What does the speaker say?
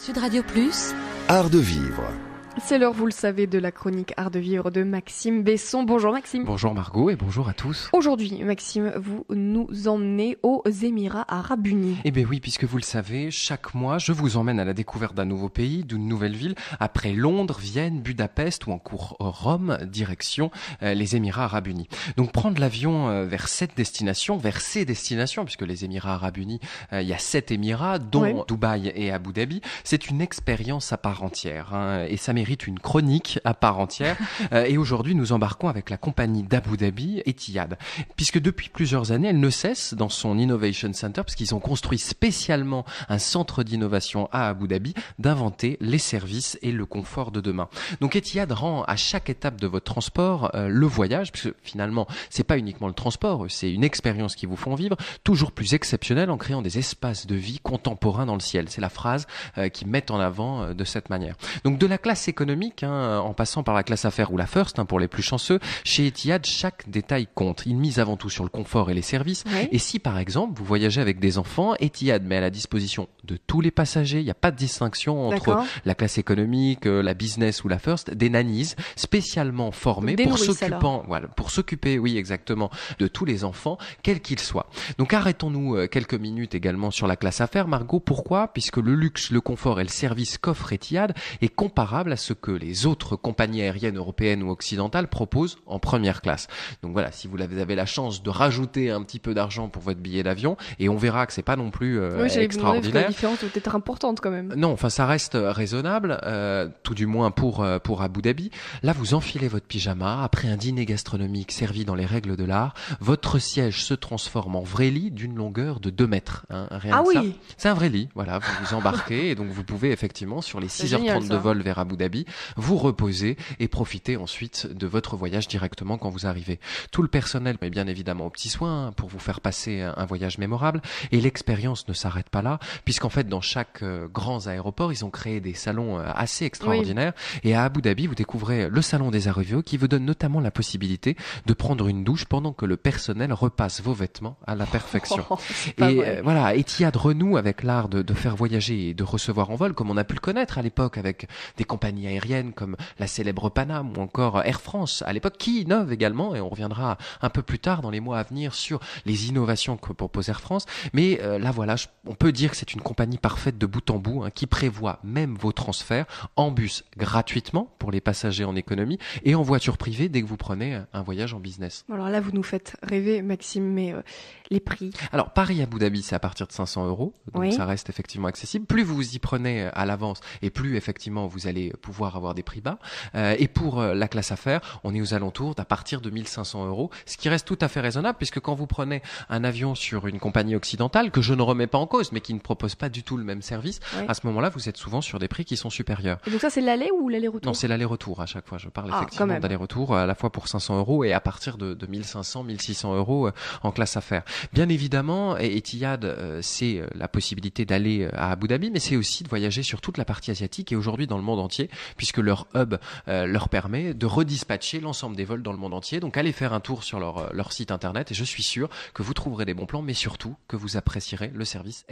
Sud Radio Plus, Art de vivre. C'est l'heure, vous le savez, de la chronique Art de vivre de Maxime Besson. Bonjour Maxime. Bonjour Margot et bonjour à tous. Aujourd'hui, Maxime, vous nous emmenez aux Émirats Arabes Unis. Eh bien oui, puisque vous le savez, chaque mois, je vous emmène à la découverte d'un nouveau pays, d'une nouvelle ville. Après Londres, Vienne, Budapest ou encore Rome, direction les Émirats Arabes Unis. Donc prendre l'avion vers ces destinations, puisque les Émirats Arabes Unis, il y a 7 Émirats, dont Dubaï et Abu Dhabi. C'est une expérience à part entière, et ça mérite une chronique à part entière. Et aujourd'hui, nous embarquons avec la compagnie d'Abu Dhabi, Etihad, puisque depuis plusieurs années, elle ne cesse dans son Innovation Center, parce qu'ils ont construit spécialement un centre d'innovation à Abu Dhabi, d'inventer les services et le confort de demain. Donc Etihad rend à chaque étape de votre transport le voyage, puisque finalement, c'est pas uniquement le transport, c'est une expérience qu'ils vous font vivre, toujours plus exceptionnelle en créant des espaces de vie contemporains dans le ciel. C'est la phrase qu'ils mettent en avant de cette manière. Donc de la classe économique, en passant par la classe affaires ou la first, pour les plus chanceux, chez Etihad, chaque détail compte. Ils misent avant tout sur le confort et les services. Oui. Et si par exemple, vous voyagez avec des enfants, Etihad met à la disposition de tous les passagers, il n'y a pas de distinction entre la classe économique, la business ou la first, des nannies spécialement formées pour s'occuper, oui exactement, de tous les enfants, quels qu'ils soient. Donc arrêtons-nous quelques minutes également sur la classe affaires. Margot, pourquoi ? Puisque le luxe, le confort et le service qu'offre Etihad est comparable à ce que les autres compagnies aériennes européennes ou occidentales proposent en première classe. Donc voilà, si vous avez la chance de rajouter un petit peu d'argent pour votre billet d'avion, et on verra que c'est pas non plus extraordinaire. La différence doit être importante quand même. Non, enfin ça reste raisonnable, tout du moins pour Abu Dhabi. Là, vous enfilez votre pyjama après un dîner gastronomique servi dans les règles de l'art. Votre siège se transforme en vrai lit d'une longueur de 2 mètres. Rien que ça. C'est un vrai lit. Voilà, vous vous embarquez et donc vous pouvez effectivement sur les 6h30 de vol vers Abu Dhabi vous reposer et profiter ensuite de votre voyage directement quand vous arrivez. Tout le personnel met bien évidemment aux petits soins pour vous faire passer un voyage mémorable, et l'expérience ne s'arrête pas là, puisqu'en fait dans chaque grand aéroport ils ont créé des salons assez extraordinaires, et à Abu Dhabi vous découvrez le salon des arrivaux qui vous donne notamment la possibilité de prendre une douche pendant que le personnel repasse vos vêtements à la perfection. Voilà, Etihad renoue avec l'art de faire voyager et de recevoir en vol, comme on a pu le connaître à l'époque avec des compagnies aériennes comme la célèbre Panam ou encore Air France à l'époque, qui innove également, et on reviendra un peu plus tard dans les mois à venir sur les innovations que propose Air France. Mais là voilà, on peut dire que c'est une compagnie parfaite de bout en bout, qui prévoit même vos transferts en bus gratuitement pour les passagers en économie et en voiture privée dès que vous prenez un voyage en business. Alors là, vous nous faites rêver, Maxime, mais les prix. Alors Paris-Abu Dhabi, c'est à partir de 500 €, donc ça reste effectivement accessible. Plus vous y prenez à l'avance et plus effectivement vous allez pouvoir avoir des prix bas. Et pour la classe affaires, on est aux alentours d'à partir de 1 500 €, ce qui reste tout à fait raisonnable, puisque quand vous prenez un avion sur une compagnie occidentale, que je ne remets pas en cause, mais qui ne propose pas du tout le même service, à ce moment-là, vous êtes souvent sur des prix qui sont supérieurs. Et donc ça, c'est l'aller ou l'aller-retour ? Non, c'est l'aller-retour à chaque fois. Je parle effectivement d'aller-retour, à la fois pour 500 € et à partir de 1500, 1600 € en classe affaires. Bien évidemment, Etihad, c'est la possibilité d'aller à Abu Dhabi, mais c'est aussi de voyager sur toute la partie asiatique et aujourd'hui dans le monde entier, puisque leur hub leur permet de redispatcher l'ensemble des vols dans le monde entier. Donc allez faire un tour sur leur site internet et je suis sûr que vous trouverez des bons plans, mais surtout que vous apprécierez le service.